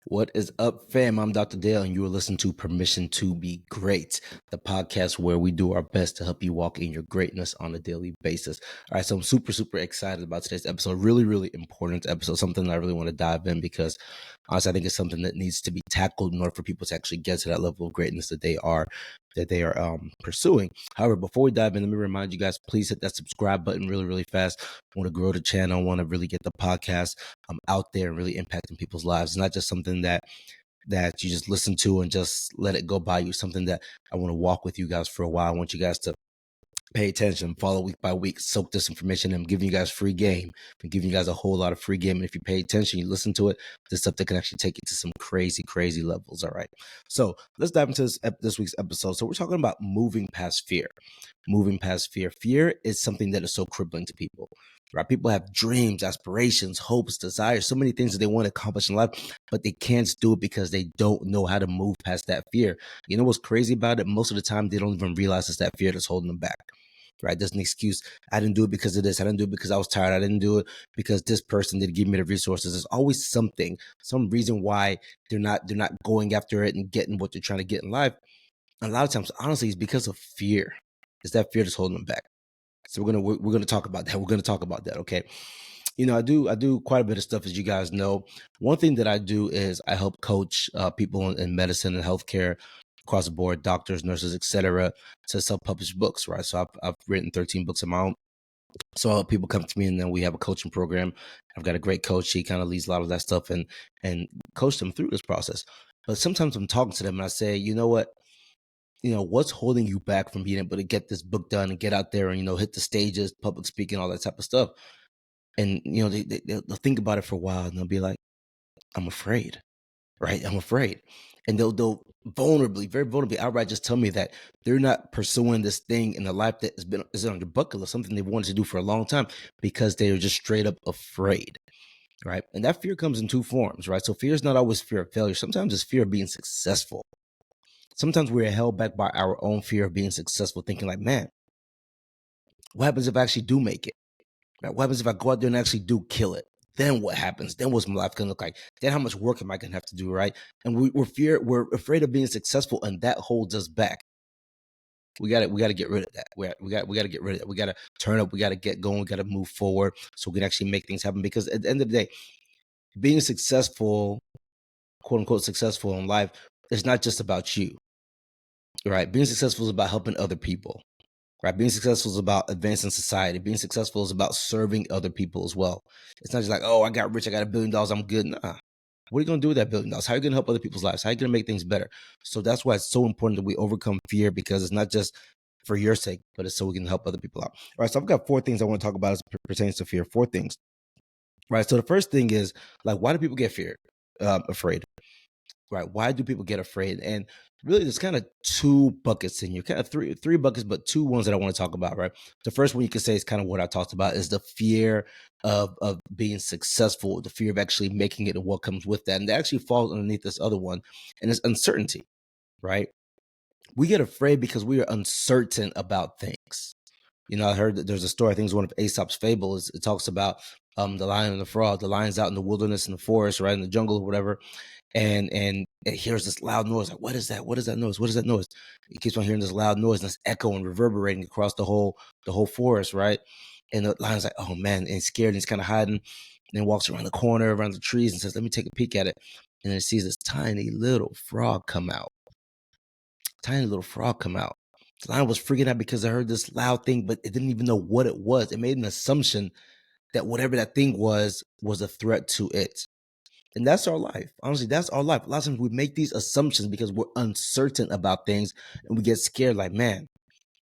What is up, fam? I'm Dr. Dale, and you are listening to Permission to Be Great, the podcast where we do our best to help you walk in your greatness on a daily basis. All right, so I'm super excited about today's episode. Really important episode, something that I really want to dive in because honestly, I think it's something that needs to be tackled in order for people to actually get to that level of greatness that they are pursuing. However, before we dive in, let me remind you guys, please hit that subscribe button really fast. I want to grow the channel. I want to really get the podcast out there and really impacting people's lives. It's not just something that you just listen to and just let it go by you. Something that I want to walk with you guys for a while. I want you guys to pay attention, follow week by week, soak this information. I'm giving you guys free game. I'm giving you guys a whole lot of free game. And if you pay attention, you listen to it, this stuff that can actually take you to some crazy levels. All right. So let's dive into this week's episode. So we're talking about moving past fear. Moving past fear. Fear is something that is so crippling to people. Right? People have dreams, aspirations, hopes, desires, so many things that they want to accomplish in life, but they can't do it because they don't know how to move past that fear. You know what's crazy about it? Most of the time, they don't even realize it's that fear that's holding them back. Right? There's an excuse. I didn't do it because of this. I didn't do it because I was tired. I didn't do it because this person didn't give me the resources. There's always something, some reason why they're not going after it and getting what they're trying to get in life. And a lot of times, honestly, it's because of fear. It's that fear that's holding them back. So we're gonna talk about that. We're gonna talk about that. Okay. You know, I do quite a bit of stuff, as you guys know. One thing that I do is I help coach people in medicine and healthcare across the board, doctors, nurses, etc., to self-publish books. Right. So I've written 13 books of my own. So people come to me, and then we have a coaching program. I've got a great coach. He kind of leads a lot of that stuff and coach them through this process. But sometimes I'm talking to them and I say, you know what? What's holding you back from being able to get this book done and get out there and, hit the stages, public speaking, all that type of stuff. And, they'll think about it for a while and they'll be like, I'm afraid, right? I'm afraid. And they'll very vulnerably outright just tell me that they're not pursuing this thing in the life that is on their bucket list, something they've wanted to do for a long time because they're just straight up afraid. Right. And that fear comes in two forms, right? So fear is not always fear of failure. Sometimes it's fear of being successful. Sometimes we're held back by our own fear of being successful, thinking like, man, what happens if I actually do make it? Right? What happens if I go out there and actually do kill it? Then what happens? Then what's my life gonna look like? Then how much work am I gonna have to do, right? And we're afraid of being successful, and that holds us back. We got to get rid of that. We got to get rid of that. We got to turn up. We got to get going. We got to move forward so we can actually make things happen. Because at the end of the day, being successful, quote unquote, successful in life, is not just about you, right? Being successful is about helping other people. Right? Being successful is about advancing society. Being successful is about serving other people as well. It's not just like, oh, I got rich, I got $1 billion, I'm good. Nah. What are you going to do with that $1 billion? How are you going to help other people's lives? How are you going to make things better? So that's why it's so important that we overcome fear, because it's not just for your sake, but it's so we can help other people out. All right, so I've got 4 things I want to talk about as it pertains to fear. 4 things. Right, so the first thing is, like, why do people get afraid? Right, why do people get afraid? And really, there's kind of 2 buckets in here, kind of three buckets, but 2 ones that I want to talk about. Right, the first one you could say is kind of what I talked about, is the fear of being successful, the fear of actually making it, and what comes with that, and that actually falls underneath this other one, and it's uncertainty. Right, we get afraid because we are uncertain about things. I heard that there's a story, I think it's one of Aesop's fables. It talks about the lion and the frog. The lion's out in the wilderness, in the forest, right, in the jungle or whatever, and it hears this loud noise. Like, what is that? What is that noise? What is that noise? He keeps on hearing this loud noise, and it's echoing, reverberating across the whole forest, right? And the lion's like, oh man, and he's scared, and he's kind of hiding, and then walks around the corner, around the trees, and says, let me take a peek at it. And then he sees this tiny little frog come out. Tiny little frog come out. The lion was freaking out because I heard this loud thing, but it didn't even know what it was. It made an assumption that whatever that thing was a threat to it. And that's our life. Honestly, that's our life. A lot of times we make these assumptions because we're uncertain about things, and we get scared like, man,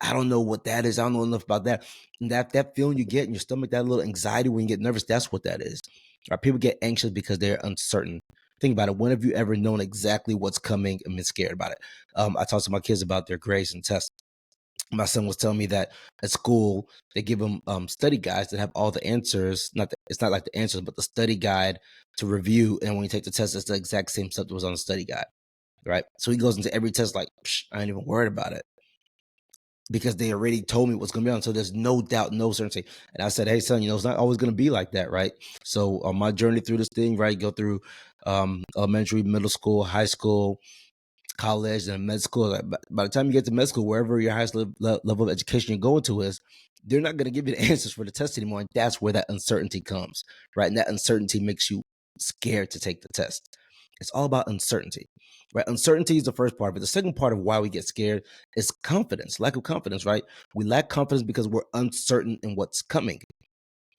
I don't know what that is. I don't know enough about that. And that feeling you get in your stomach, that little anxiety when you get nervous, that's what that is. Right? People get anxious because they're uncertain. Think about it. When have you ever known exactly what's coming and been scared about it? I talked to my kids about their grades and tests. My son was telling me that at school they give them study guides that have all the answers. It's not like the answers, but the study guide to review. And when you take the test, it's the exact same stuff that was on the study guide, right? So he goes into every test like, I ain't even worried about it, because they already told me what's going to be on. So there's no doubt, no certainty. And I said, hey, son, it's not always going to be like that, right? So on my journey through this thing, right, go through elementary, middle school, high school, college, and med school. Like, by the time you get to med school, wherever your highest level of education you're going to is, they're not going to give you the answers for the test anymore. And that's where that uncertainty comes, right? And that uncertainty makes you scared to take the test. It's all about uncertainty, right? Uncertainty is the first part, but the second part of why we get scared is confidence, lack of confidence, right? We lack confidence because we're uncertain in what's coming.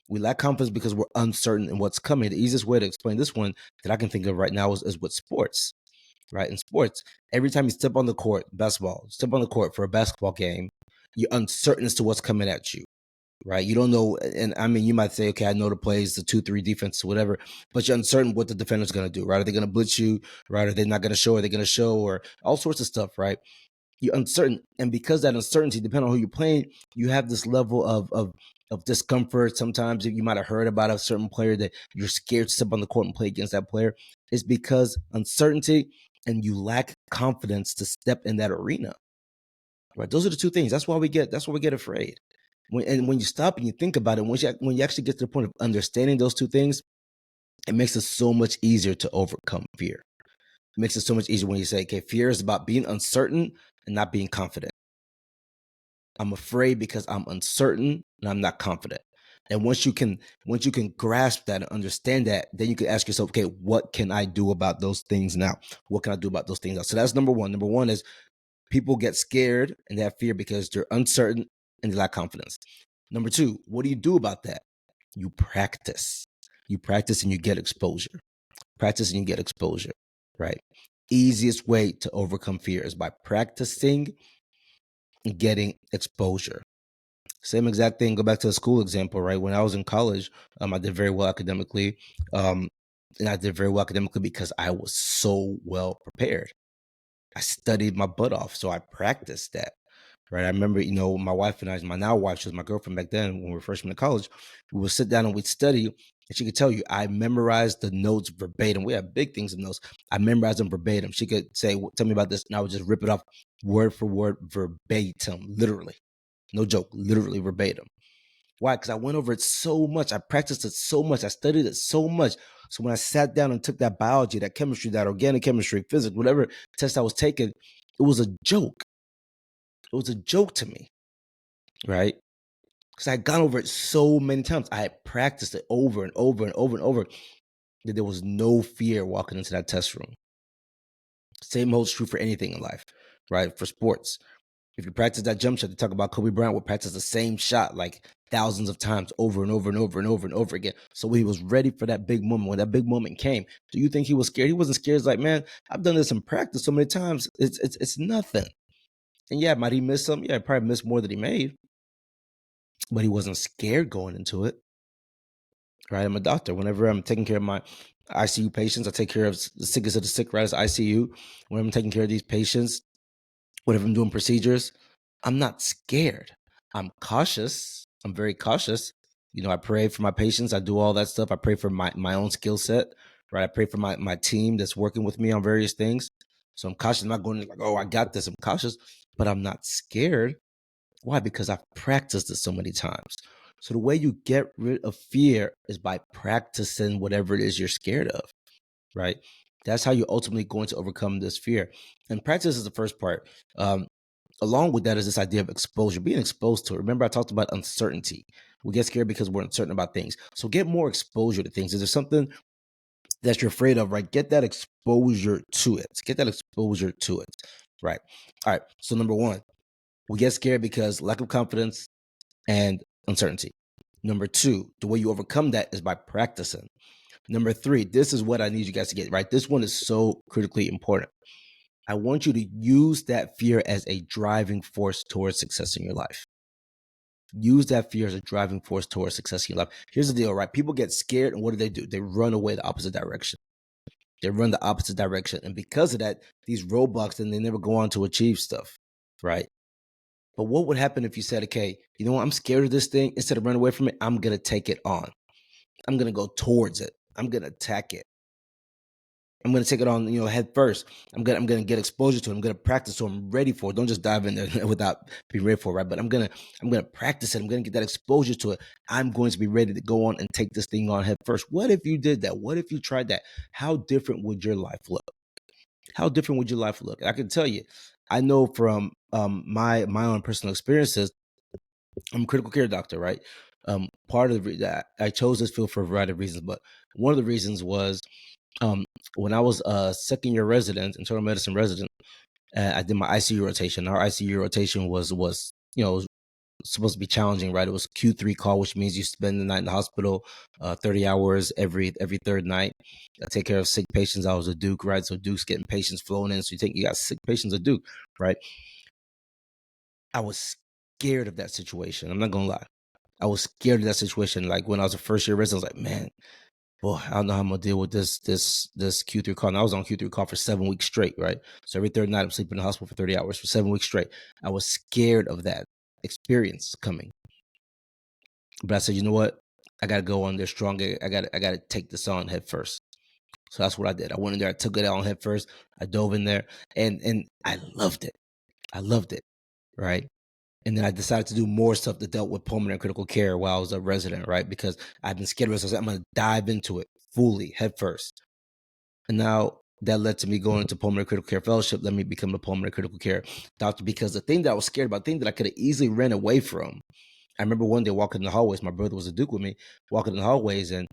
We lack confidence because we're uncertain in what's coming. The easiest way to explain this one that I can think of right now is with sports, right? In sports, every time you step on the court, basketball, step on the court for a basketball game, you're uncertain as to what's coming at you, right? You don't know. And I mean, you might say, okay, I know the plays, the 2-3 defense, whatever, but you're uncertain what the defender's going to do, right? Are they going to blitz you, right? Are they not going to show? Are they going to show? Or all sorts of stuff, right? You're uncertain. And because that uncertainty, depending on who you're playing, you have this level of discomfort. Sometimes you might have heard about a certain player that you're scared to step on the court and play against that player. It's because uncertainty and you lack confidence to step in that arena. Right? Those are the two things. That's why we get afraid. When you stop and you think about it, when you actually get to the point of understanding those two things, it makes it so much easier to overcome fear. It makes it so much easier when you say, okay, fear is about being uncertain and not being confident. I'm afraid because I'm uncertain and I'm not confident. And once you can grasp that and understand that, then you can ask yourself, okay, what can I do about those things now? What can I do about those things now? So that's number one. Number one is people get scared and they have fear because they're uncertain and they lack confidence. Number two, what do you do about that? You practice. You practice and you get exposure. Practice and you get exposure, right? Easiest way to overcome fear is by practicing and getting exposure. Same exact thing. Go back to the school example, right? When I was in college, I did very well academically. And I did very well academically because I was so well prepared. I studied my butt off. So I practiced that, right? I remember, my wife and I, my now wife, she was my girlfriend back then when we were freshmen in college, we would sit down and we'd study. And she could tell you, I memorized the notes verbatim. We have big things in those. I memorized them verbatim. She could say, tell me about this. And I would just rip it off word for word, verbatim, literally. No joke, literally verbatim. Why? Because I went over it so much. I practiced it so much. I studied it so much. So when I sat down and took that biology, that chemistry, that organic chemistry, physics, whatever test I was taking, it was a joke. It was a joke to me, right? Because I had gone over it so many times. I had practiced it over and over and over and over that there was no fear walking into that test room. Same holds true for anything in life, right? For sports. If you practice that jump shot, to talk about Kobe Bryant, would practice the same shot like thousands of times over and over and over and over and over again. So he was ready for that big moment. When that big moment came, do you think he was scared? He wasn't scared. It's like, man, I've done this in practice so many times. It's nothing. And yeah, might he miss some? Yeah, he probably missed more than he made. But he wasn't scared going into it. Right? I'm a doctor. Whenever I'm taking care of my ICU patients, I take care of the sickest of the sick, right? As ICU. When I'm taking care of these patients, whenever I'm doing procedures, I'm not scared. I'm cautious. I'm very cautious. I pray for my patients. I do all that stuff. I pray for my own skill set, right? I pray for my team that's working with me on various things. So I'm cautious. I'm not going like, oh, I got this. I'm cautious, but I'm not scared. Why? Because I've practiced it so many times. So the way you get rid of fear is by practicing whatever it is you're scared of, right? That's how you're ultimately going to overcome this fear. And practice is the first part. Along with that is this idea of exposure, being exposed to it. Remember, I talked about uncertainty. We get scared because we're uncertain about things. So get more exposure to things. Is there something that you're afraid of, right? Get that exposure to it. Get that exposure to it, right? All right. So number one, we get scared because lack of confidence and uncertainty. Number two, the way you overcome that is by practicing. Number three, this is what I need you guys to get, right? This one is so critically important. I want you to use that fear as a driving force towards success in your life. Use that fear as a driving force towards success in your life. Here's the deal, right? People get scared, and what do? They run away the opposite direction. They run the opposite direction. And because of that, these roadblocks, then they never go on to achieve stuff, right? But what would happen if you said, okay, you know what? I'm scared of this thing. Instead of running away from it, I'm going to take it on. I'm going to go towards it. I'm going to attack it. I'm gonna take it on, head first. I'm gonna get exposure to it. I'm gonna practice so I'm ready for it. Don't just dive in there without being ready for it, right? But I'm gonna practice it. I'm gonna get that exposure to it. I'm going to be ready to go on and take this thing on head first. What if you did that? What if you tried that? How different would your life look? How different would your life look? I can tell you, I know from my own personal experiences. I'm a critical care doctor, right? Part of that I chose this field for a variety of reasons, but one of the reasons was um, when I was a second year resident, internal medicine resident, I did my ICU rotation. Our ICU rotation was was supposed to be challenging, right? It was Q3 call, which means you spend the night in the hospital, 30 hours every third night. I take care of sick patients. I was a Duke, right? So Duke's getting patients flown in. So you got sick patients at Duke, right? I was scared of that situation. I'm not gonna lie. I was scared of that situation. Like when I was a first year resident, I was like, man, boy, I don't know how I'm gonna deal with this Q3 call. And I was on Q3 call for 7 weeks straight, right? So every third night I'm sleeping in the hospital for 30 hours for 7 weeks straight. I was scared of that experience coming. But I said, you know what? I gotta go on there strong. I gotta take this on head first. So that's what I did. I went in there, I took it on head first. I dove in there and I loved it. I loved it. Right. And then I decided to do more stuff that dealt with pulmonary critical care while I was a resident, right? Because I've been scared of it. So I said, I'm going to dive into it fully, head first. And now that led to me going into pulmonary critical care fellowship, let me become a pulmonary critical care doctor. Because the thing that I was scared about, the thing that I could have easily ran away from, I remember one day walking in the hallways. My brother was a Duke with me, walking in the hallways, and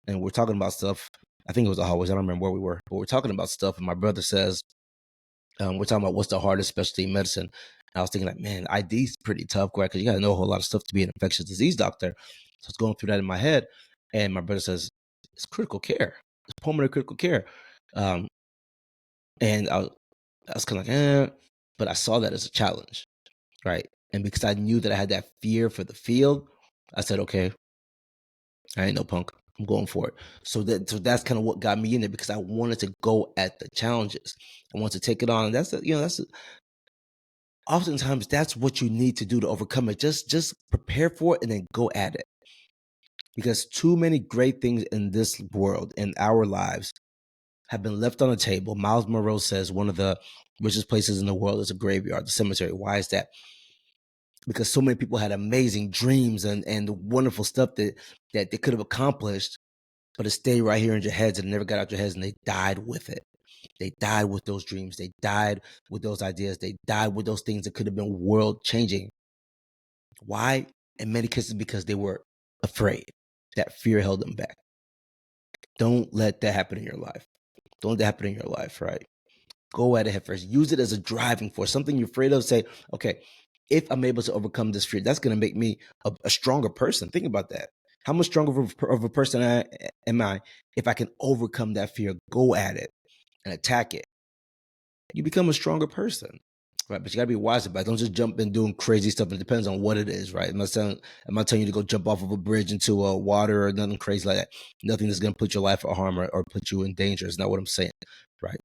we're talking about stuff. I think it was the hallways. I don't remember where we were, but we're talking about stuff. And my brother says, we're talking about what's the hardest specialty in medicine. And I was thinking like, man, ID is pretty tough, right? Because you got to know a whole lot of stuff to be an infectious disease doctor. So I was going through that in my head, and my brother says, it's critical care. It's pulmonary critical care. Um, and I was kind of like, but I saw that as a challenge, right? And because I knew that I had that fear for the field, I said, okay, I ain't no punk. I'm going for it. So that's kind of what got me in there, because I wanted to go at the challenges. I wanted to take it on. And that's oftentimes that's what you need to do to overcome it. Just prepare for it and then go at it. Because too many great things in this world, in our lives, have been left on the table. Miles Monroe says one of the richest places in the world is a graveyard, the cemetery. Why is that? Because so many people had amazing dreams and wonderful stuff that they could have accomplished, but it stayed right here in your heads and never got out your heads, and they died with it. They died with those dreams. They died with those ideas. They died with those things that could have been world changing. Why? In many cases, because they were afraid. That fear held them back. Don't let that happen in your life. Don't let that happen in your life, right? Go at it head first. Use it as a driving force, something you're afraid of. Say, okay, if I'm able to overcome this fear, that's going to make me a stronger person. Think about that. How much stronger of a person am I if I can overcome that fear, go at it and attack it? You become a stronger person. Right, but you gotta be wise about it. Don't just jump in doing crazy stuff. It depends on what it is, right? I'm not telling you to go jump off of a bridge into water or nothing crazy like that. Nothing that's gonna put your life at harm or put you in danger is not what I'm saying, right?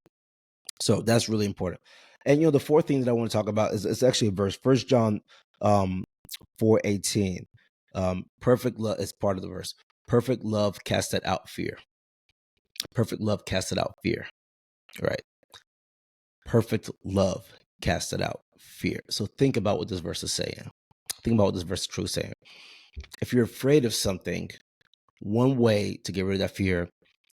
So that's really important. And the fourth thing that I want to talk about is it's actually a verse, 1 John 4:18. Perfect love is part of the verse. Perfect love casteth out fear. Perfect love casteth out fear. Right. Perfect love casted out fear. So think about what this verse is saying. Think about what this verse is truly saying. If you're afraid of something, one way to get rid of that fear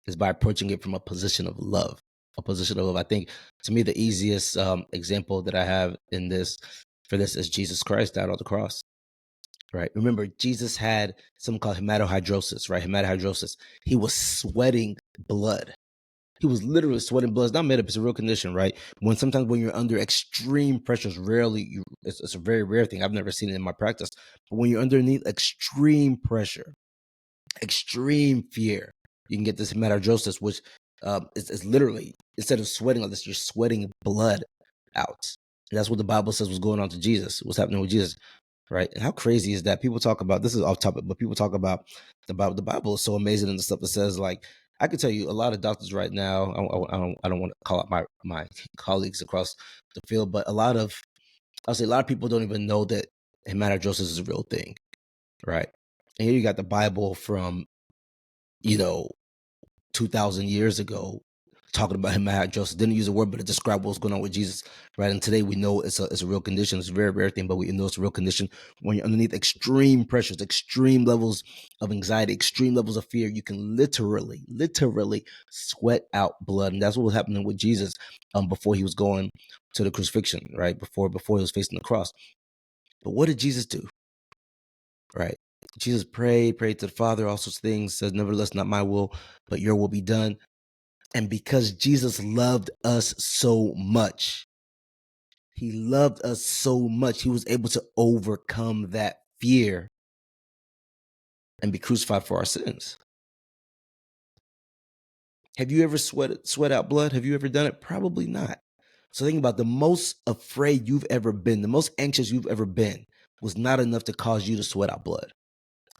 is by approaching it from a position of love. A position of love. I think, to me, the easiest example that I have in this for this is Jesus Christ died on the cross. Right. Remember, Jesus had something called hematohydrosis. Right. Hematohydrosis. He was sweating blood. He was literally sweating blood. It's not made up. It's a real condition, right? Sometimes when you're under extreme pressure, it's a very rare thing. I've never seen it in my practice. But when you're underneath extreme pressure, extreme fear, you can get this hematohydrosis, which is literally, instead of sweating like this, you're sweating blood out. And that's what the Bible says was going on to Jesus. What's happening with Jesus, right? And how crazy is that? People talk about, this is off topic, but people talk about the Bible is so amazing, and the stuff that says, like, I can tell you a lot of doctors right now. I don't want to call out my colleagues across the field, but I'll say a lot of people don't even know that hematohydrosis is a real thing, right? And here you got the Bible from 2,000 years ago talking about him at Joseph didn't use a word, but it described what's going on with Jesus, right? And today we know it's a real condition. It's a very rare thing, but we know it's a real condition. When you're underneath extreme pressures, extreme levels of anxiety, extreme levels of fear, you can literally sweat out blood. And that's what was happening with Jesus before he was going to the crucifixion, right? Before he was facing the cross. But what did Jesus do? Right? Jesus prayed to the Father, all sorts of things, says, nevertheless, not my will, but your will be done. And because Jesus loved us so much, he loved us so much, he was able to overcome that fear and be crucified for our sins. Have you ever sweat out blood? Have you ever done it? Probably not. So think about the most afraid you've ever been, the most anxious you've ever been was not enough to cause you to sweat out blood.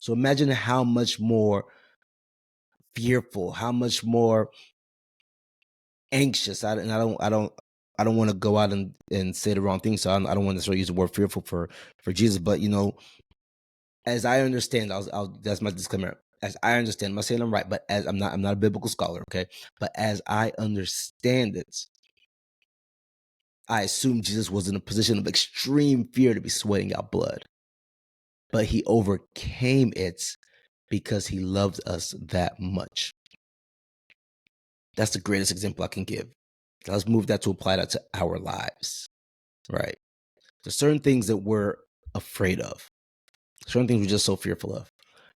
So imagine how much more fearful, how much more anxious. I don't want to go out and say the wrong thing. So I don't want to necessarily use the word fearful for Jesus, but as I understand, that's my disclaimer. As I understand, I'm not saying I'm right, but as I'm not a biblical scholar, okay? But as I understand it, I assume Jesus was in a position of extreme fear to be sweating out blood. But he overcame it because he loved us that much. That's the greatest example I can give. Let's move that to apply that to our lives, right? There's certain things that we're afraid of, certain things we're just so fearful of.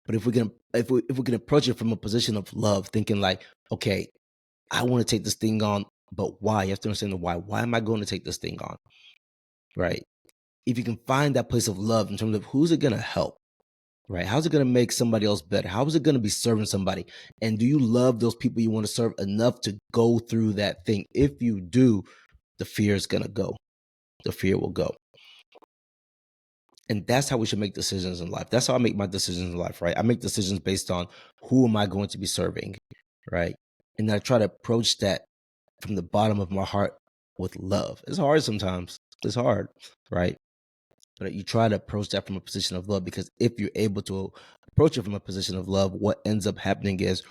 But if we can approach it from a position of love, thinking like, okay, I want to take this thing on, but why? You have to understand the why. Why am I going to take this thing on, right? If you can find that place of love in terms of who's it going to help, right? How's it going to make somebody else better? How is it going to be serving somebody? And do you love those people you want to serve enough to go through that thing? If you do, the fear is going to go. The fear will go. And that's how we should make decisions in life. That's how I make my decisions in life, right? I make decisions based on who am I going to be serving, right? And I try to approach that from the bottom of my heart with love. It's hard sometimes. It's hard, right? But you try to approach that from a position of love, because if you're able to approach it from a position of love, what ends up happening is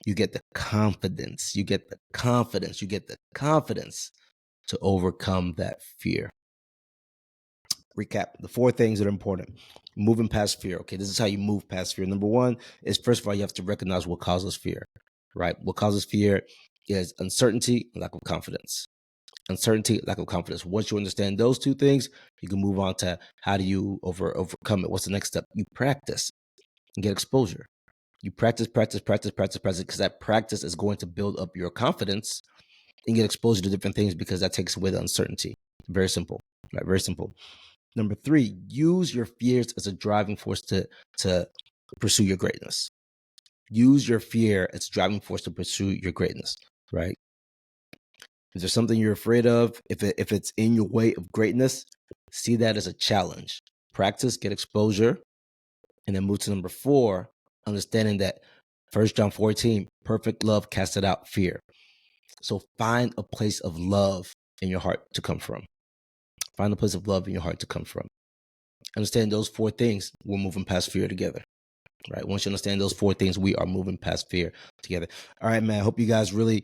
you get the confidence. You get the confidence to overcome that fear. Recap the 4 things that are important. Moving past fear. Okay, this is how you move past fear. Number 1 is, first of all, you have to recognize what causes fear, right? What causes fear is uncertainty and lack of confidence. Uncertainty, lack of confidence. Once you understand those 2 things, you can move on to how do you overcome it. What's the next step? You practice and get exposure. You practice, because that practice is going to build up your confidence and get exposure to different things, because that takes away the uncertainty. Very simple, right? Very simple. Number 3, use your fears as a driving force to pursue your greatness. Use your fear as a driving force to pursue your greatness, right? If there's something you're afraid of, if it's in your way of greatness, see that as a challenge. Practice, get exposure, and then move to number 4, understanding that 1 John 14, perfect love casted out fear. So find a place of love in your heart to come from. Find a place of love in your heart to come from. Understand those 4 things, we're moving past fear together, right? Once you understand those 4 things, we are moving past fear together. All right, man. I hope you guys really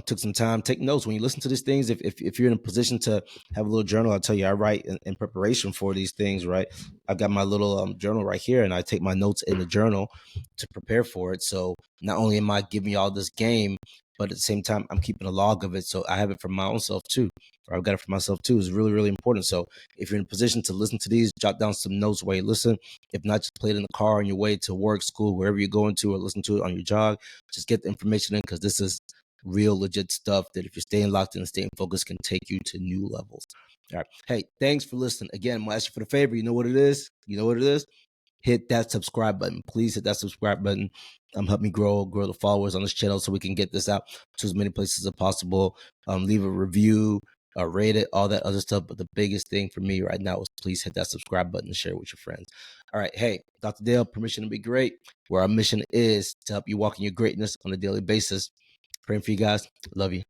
took some time. Take notes when you listen to these things. If you're in a position to have a little journal, I'll tell you, I write in preparation for these things, right? I've got my little journal right here, and I take my notes in the journal to prepare for it. So not only am I giving y'all this game, but at the same time, I'm keeping a log of it. So I have it for my own self too, or I've got it for myself too. It's really, really important. So if you're in a position to listen to these, jot down some notes while you listen. If not, just play it in the car on your way to work, school, wherever you're going to, or listen to it on your jog. Just get the information in, because this is real legit stuff that if you're staying locked in and staying focused can take you to new levels. All right. Hey, thanks for listening. Again, I'm going to ask you for the favor. You know what it is? Hit that subscribe button. Please hit that subscribe button. Help me grow the followers on this channel so we can get this out to as many places as possible. Leave a review, rate it, all that other stuff. But the biggest thing for me right now is please hit that subscribe button and share it with your friends. All right. Hey, Dr. Dale, permission to be great, where our mission is to help you walk in your greatness on a daily basis. Praying for you guys. Love you.